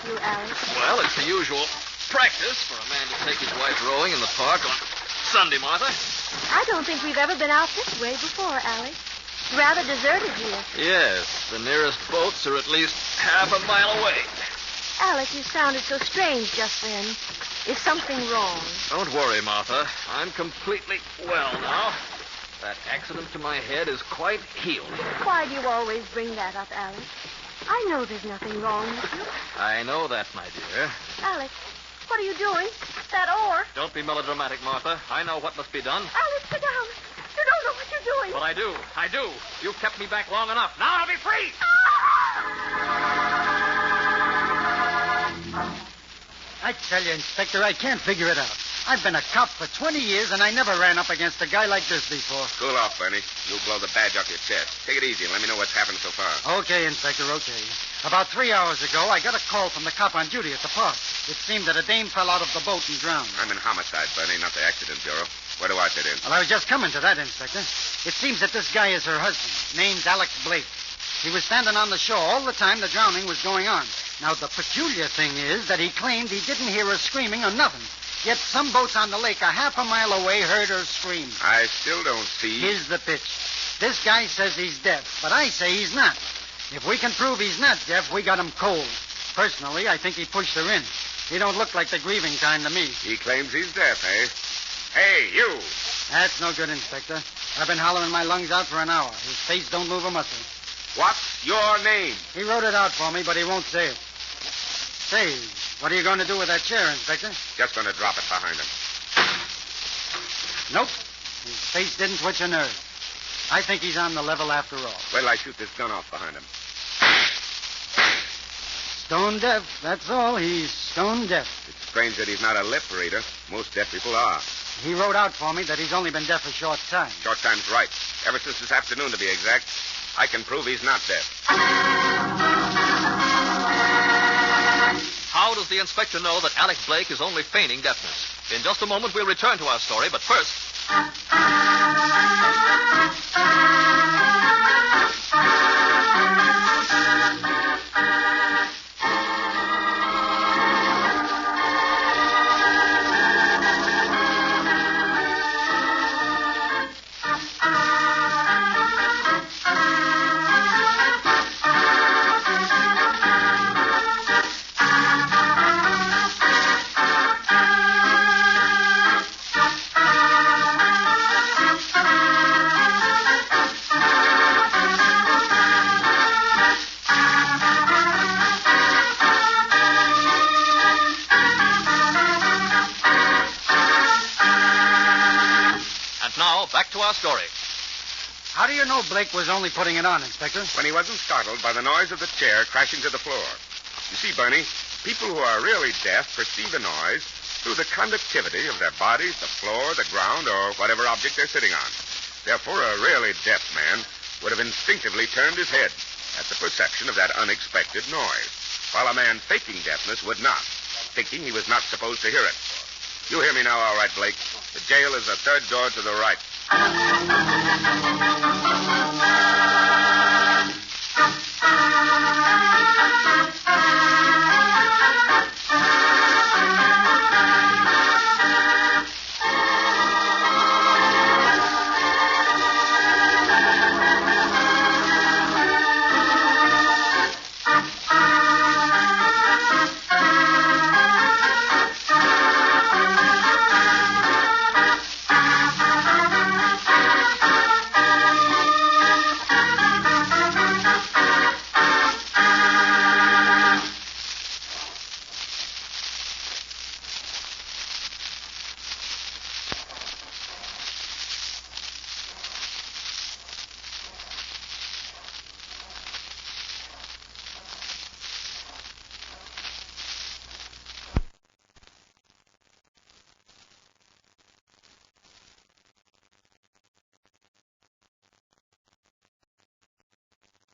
with you, Alec? Well, it's the usual practice for a man to take his wife rowing in the park on Sunday, Martha. I don't think we've ever been out this way before, Alec. It's rather deserted here. Yes, the nearest boats are at least half a mile away. Alec, you sounded so strange just then. Is something wrong? Don't worry, Martha. I'm completely well now. That accident to my head is quite healed. Why do you always bring that up, Alec? I know there's nothing wrong with you. I know that, my dear. Alec, what are you doing? That oar. Don't be melodramatic, Martha. I know what must be done. Alec, sit down. You don't know what you're doing. But I do. I do. You've kept me back long enough. Now I'll be free. I tell you, Inspector, I can't figure it out. I've been a cop for 20 years, and I never ran up against a guy like this before. Cool off, Bernie. You'll blow the badge off your chest. Take it easy and let me know what's happened so far. Okay, Inspector, okay. About 3 hours ago, I got a call from the cop on duty at the park. It seemed that a dame fell out of the boat and drowned. I'm in homicide, Bernie, not the accident bureau. Where do I fit in? Well, I was just coming to that, Inspector. It seems that this guy is her husband, named Alec Blake. He was standing on the shore all the time the drowning was going on. Now, the peculiar thing is that he claimed he didn't hear her screaming or nothing. Yet some boats on the lake a half a mile away heard her scream. I still don't see. Here's the pitch. This guy says he's deaf, but I say he's not. If we can prove he's not deaf, we got him cold. Personally, I think he pushed her in. He don't look like the grieving kind to me. He claims he's deaf, eh? Hey, you! That's no good, Inspector. I've been hollering my lungs out for an hour. His face don't move a muscle. What's your name? He wrote it out for me, but he won't say it. Say, what are you going to do with that chair, Inspector? Just going to drop it behind him. Nope. His face didn't twitch a nerve. I think he's on the level after all. Wait till I shoot this gun off behind him. Stone deaf, that's all. He's stone deaf. It's strange that he's not a lip reader. Most deaf people are. He wrote out for me that he's only been deaf a short time. Short time's right. Ever since this afternoon, to be exact. I can prove he's not deaf. How does the inspector know that Alec Blake is only feigning deafness? In just a moment, we'll return to our story, but first... back to our story. How do you know Blake was only putting it on, Inspector? When he wasn't startled by the noise of the chair crashing to the floor. You see, Bernie, people who are really deaf perceive a noise through the conductivity of their bodies, the floor, the ground, or whatever object they're sitting on. Therefore, a really deaf man would have instinctively turned his head at the perception of that unexpected noise, while a man faking deafness would not, thinking he was not supposed to hear it. You hear me now, all right, Blake. The jail is the third door to the right.